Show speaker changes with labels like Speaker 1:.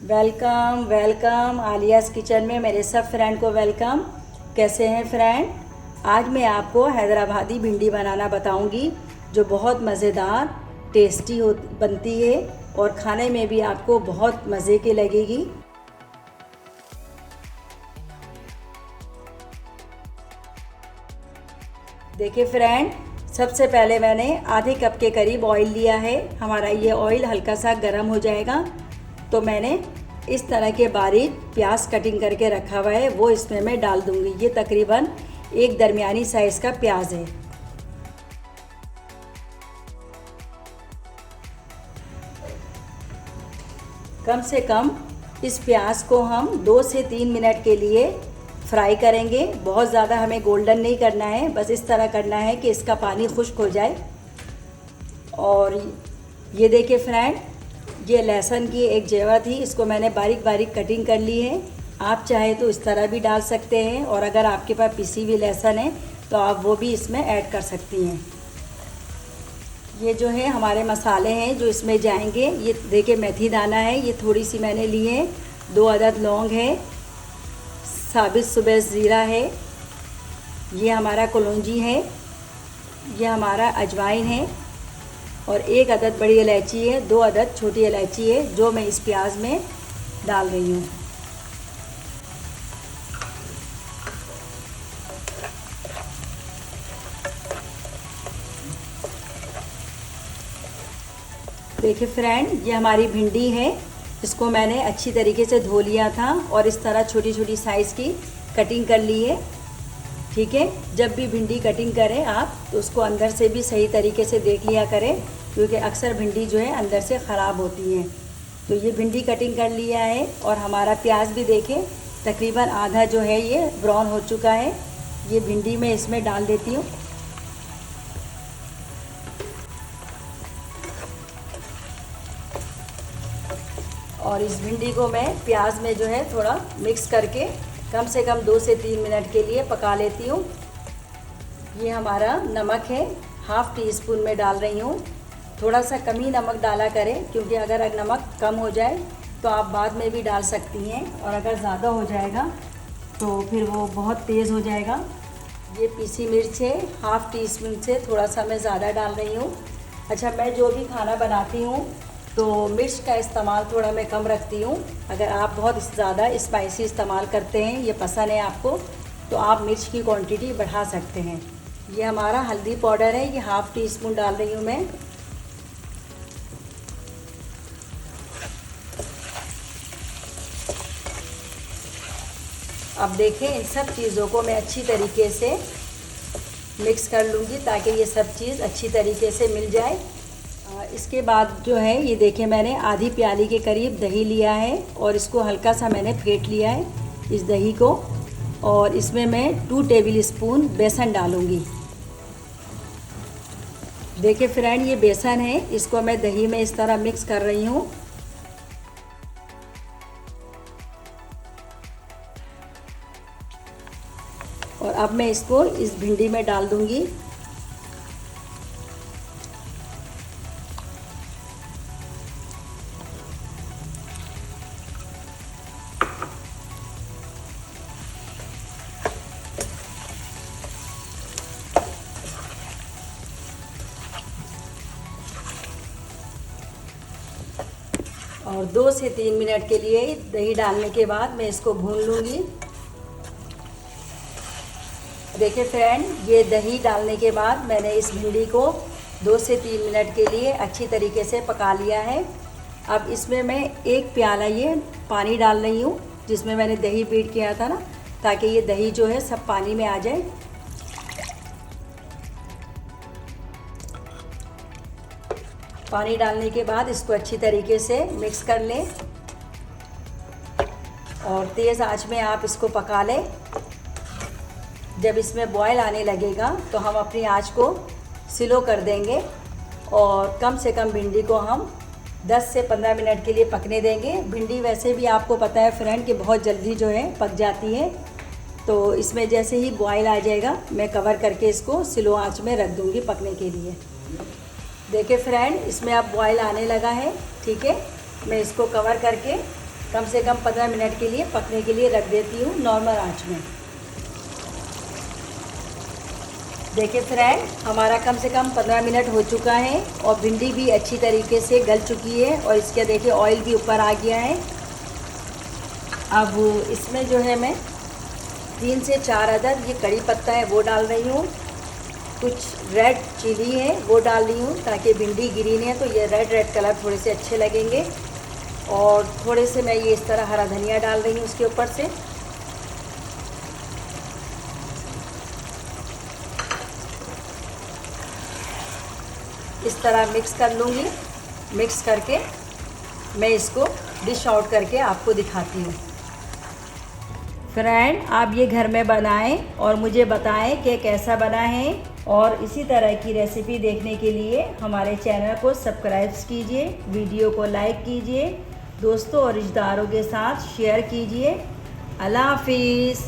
Speaker 1: Welcome welcome आलियाज़ kitchen में मेरे सब फ्रेंड को वेलकम। कैसे हैं फ्रेंड? आज मैं आपको हैदराबादी भिंडी बनाना बताऊंगी जो बहुत मज़ेदार टेस्टी बनती है और खाने में भी आपको बहुत मज़े की लगेगी। देखिए फ्रेंड, सबसे पहले मैंने आधे कप के करीब ऑयल लिया है। हमारा ये ऑयल हल्का सा गर्म हो जाएगा तो मैंने इस तरह के बारीक प्याज कटिंग करके रखा हुआ है, वो इसमें मैं डाल दूंगी। ये तकरीबन एक दरमियानी साइज़ का प्याज है। कम से कम इस प्याज को हम 2 से 3 मिनट के लिए फ्राई करेंगे। बहुत ज़्यादा हमें गोल्डन नहीं करना है, बस इस तरह करना है कि इसका पानी खुश्क हो जाए। और ये देखिए फ्रेंड, ये लहसुन की एक जेवा थी, इसको मैंने बारीक बारीक कटिंग कर ली है। आप चाहे तो इस तरह भी डाल सकते हैं और अगर आपके पास पिसी हुई लहसुन है तो आप वो भी इसमें ऐड कर सकती हैं। ये जो है हमारे मसाले हैं जो इसमें जाएंगे। ये देखिए मेथी दाना है, ये थोड़ी सी मैंने ली है। 2 अदद लौंग है, साबित सुबह ज़ीरा है, ये हमारा कलौंजी है, ये हमारा अजवाइन है और 1 अदद बड़ी इलायची है, 2 अदद छोटी इलायची है जो मैं इस प्याज में डाल रही हूँ। देखिए फ्रेंड, ये हमारी भिंडी है, इसको मैंने अच्छी तरीके से धो लिया था और इस तरह छोटी छोटी साइज़ की कटिंग कर ली है। ठीक है, जब भी भिंडी कटिंग करें आप तो उसको अंदर से भी सही तरीके से देख लिया करें, क्योंकि अक्सर भिंडी जो है अंदर से ख़राब होती हैं। तो ये भिंडी कटिंग कर लिया है और हमारा प्याज भी देखें तकरीबन आधा जो है ये ब्राउन हो चुका है। ये भिंडी मैं इसमें डाल देती हूँ। और इस भिंडी को मैं प्याज में जो है थोड़ा मिक्स करके कम से कम 2 से 3 मिनट के लिए पका लेती हूँ। ये हमारा नमक है, ½ टी स्पून में डाल रही हूँ। थोड़ा सा कम ही नमक डाला करें, क्योंकि अगर नमक कम हो जाए तो आप बाद में भी डाल सकती हैं और अगर ज़्यादा हो जाएगा तो फिर वो बहुत तेज़ हो जाएगा। ये पीसी मिर्च है, ½ टी स्पून से थोड़ा सा मैं ज़्यादा डाल रही हूँ। अच्छा, मैं जो भी खाना बनाती हूँ तो मिर्च का इस्तेमाल थोड़ा मैं कम रखती हूँ। अगर आप बहुत ज़्यादा स्पाइसी इस्तेमाल करते हैं, ये पसंद है आपको, तो आप मिर्च की क्वांटिटी बढ़ा सकते हैं। ये हमारा हल्दी पाउडर है, ये ½ टी स्पून डाल रही हूँ मैं। अब देखें, इन सब चीज़ों को मैं अच्छी तरीके से मिक्स कर लूँगी ताकि ये सब चीज़ अच्छी तरीके से मिल जाए। इसके बाद जो है ये देखें, मैंने आधी प्याली के करीब दही लिया है और इसको हल्का सा मैंने फेंट लिया है इस दही को, और इसमें मैं 2 टेबल स्पून बेसन डालूँगी। देखिए फ्रेंड, ये बेसन है, इसको मैं दही में इस तरह मिक्स कर रही हूँ। और अब मैं इसको इस भिंडी में डाल दूँगी। और 2 से 3 मिनट के लिए दही डालने के बाद मैं इसको भून लूँगी। देखिए फ्रेंड, ये दही डालने के बाद मैंने इस भिंडी को 2 से 3 मिनट के लिए अच्छी तरीके से पका लिया है। अब इसमें मैं 1 प्याला ये पानी डाल रही हूँ, जिसमें मैंने दही बीट किया था ना, ताकि ये दही जो है सब पानी में आ जाए। पानी डालने के बाद इसको अच्छी तरीके से मिक्स कर लें और तेज़ आंच में आप इसको पका लें। जब इसमें बॉयल आने लगेगा तो हम अपनी आंच को स्लो कर देंगे और कम से कम भिंडी को हम 10 से 15 मिनट के लिए पकने देंगे। भिंडी वैसे भी आपको पता है फ्रेंड कि बहुत जल्दी जो है पक जाती है, तो इसमें जैसे ही बॉयल आ जाएगा मैं कवर करके इसको स्लो आंच में रख दूँगी पकने के लिए। देखिए फ्रेंड, इसमें अब बॉयल आने लगा है। ठीक है, मैं इसको कवर करके कम से कम 15 मिनट के लिए पकने के लिए रख देती हूँ नॉर्मल आंच में। देखिए फ्रेंड, हमारा कम से कम 15 मिनट हो चुका है और भिंडी भी अच्छी तरीके से गल चुकी है और इसके देखिए ऑयल भी ऊपर आ गया है। अब इसमें जो है मैं 3 से 4 अदद ये कड़ी पत्ता है वो डाल रही हूँ। कुछ रेड चिली है वो डाल रही हूँ ताकि भिंडी ग्रीन है तो ये रेड कलर थोड़े से अच्छे लगेंगे। और थोड़े से मैं ये इस तरह हरा धनिया डाल रही हूँ उसके ऊपर से। इस तरह मिक्स कर लूँगी। मिक्स करके मैं इसको डिश आउट करके आपको दिखाती हूँ। फ्रेंड, आप ये घर में बनाएं और मुझे बताएं कि कैसा बना है। और इसी तरह की रेसिपी देखने के लिए हमारे चैनल को सब्सक्राइब कीजिए, वीडियो को लाइक कीजिए, दोस्तों और रिश्तेदारों के साथ शेयर कीजिए। अल्लाह हाफिज़।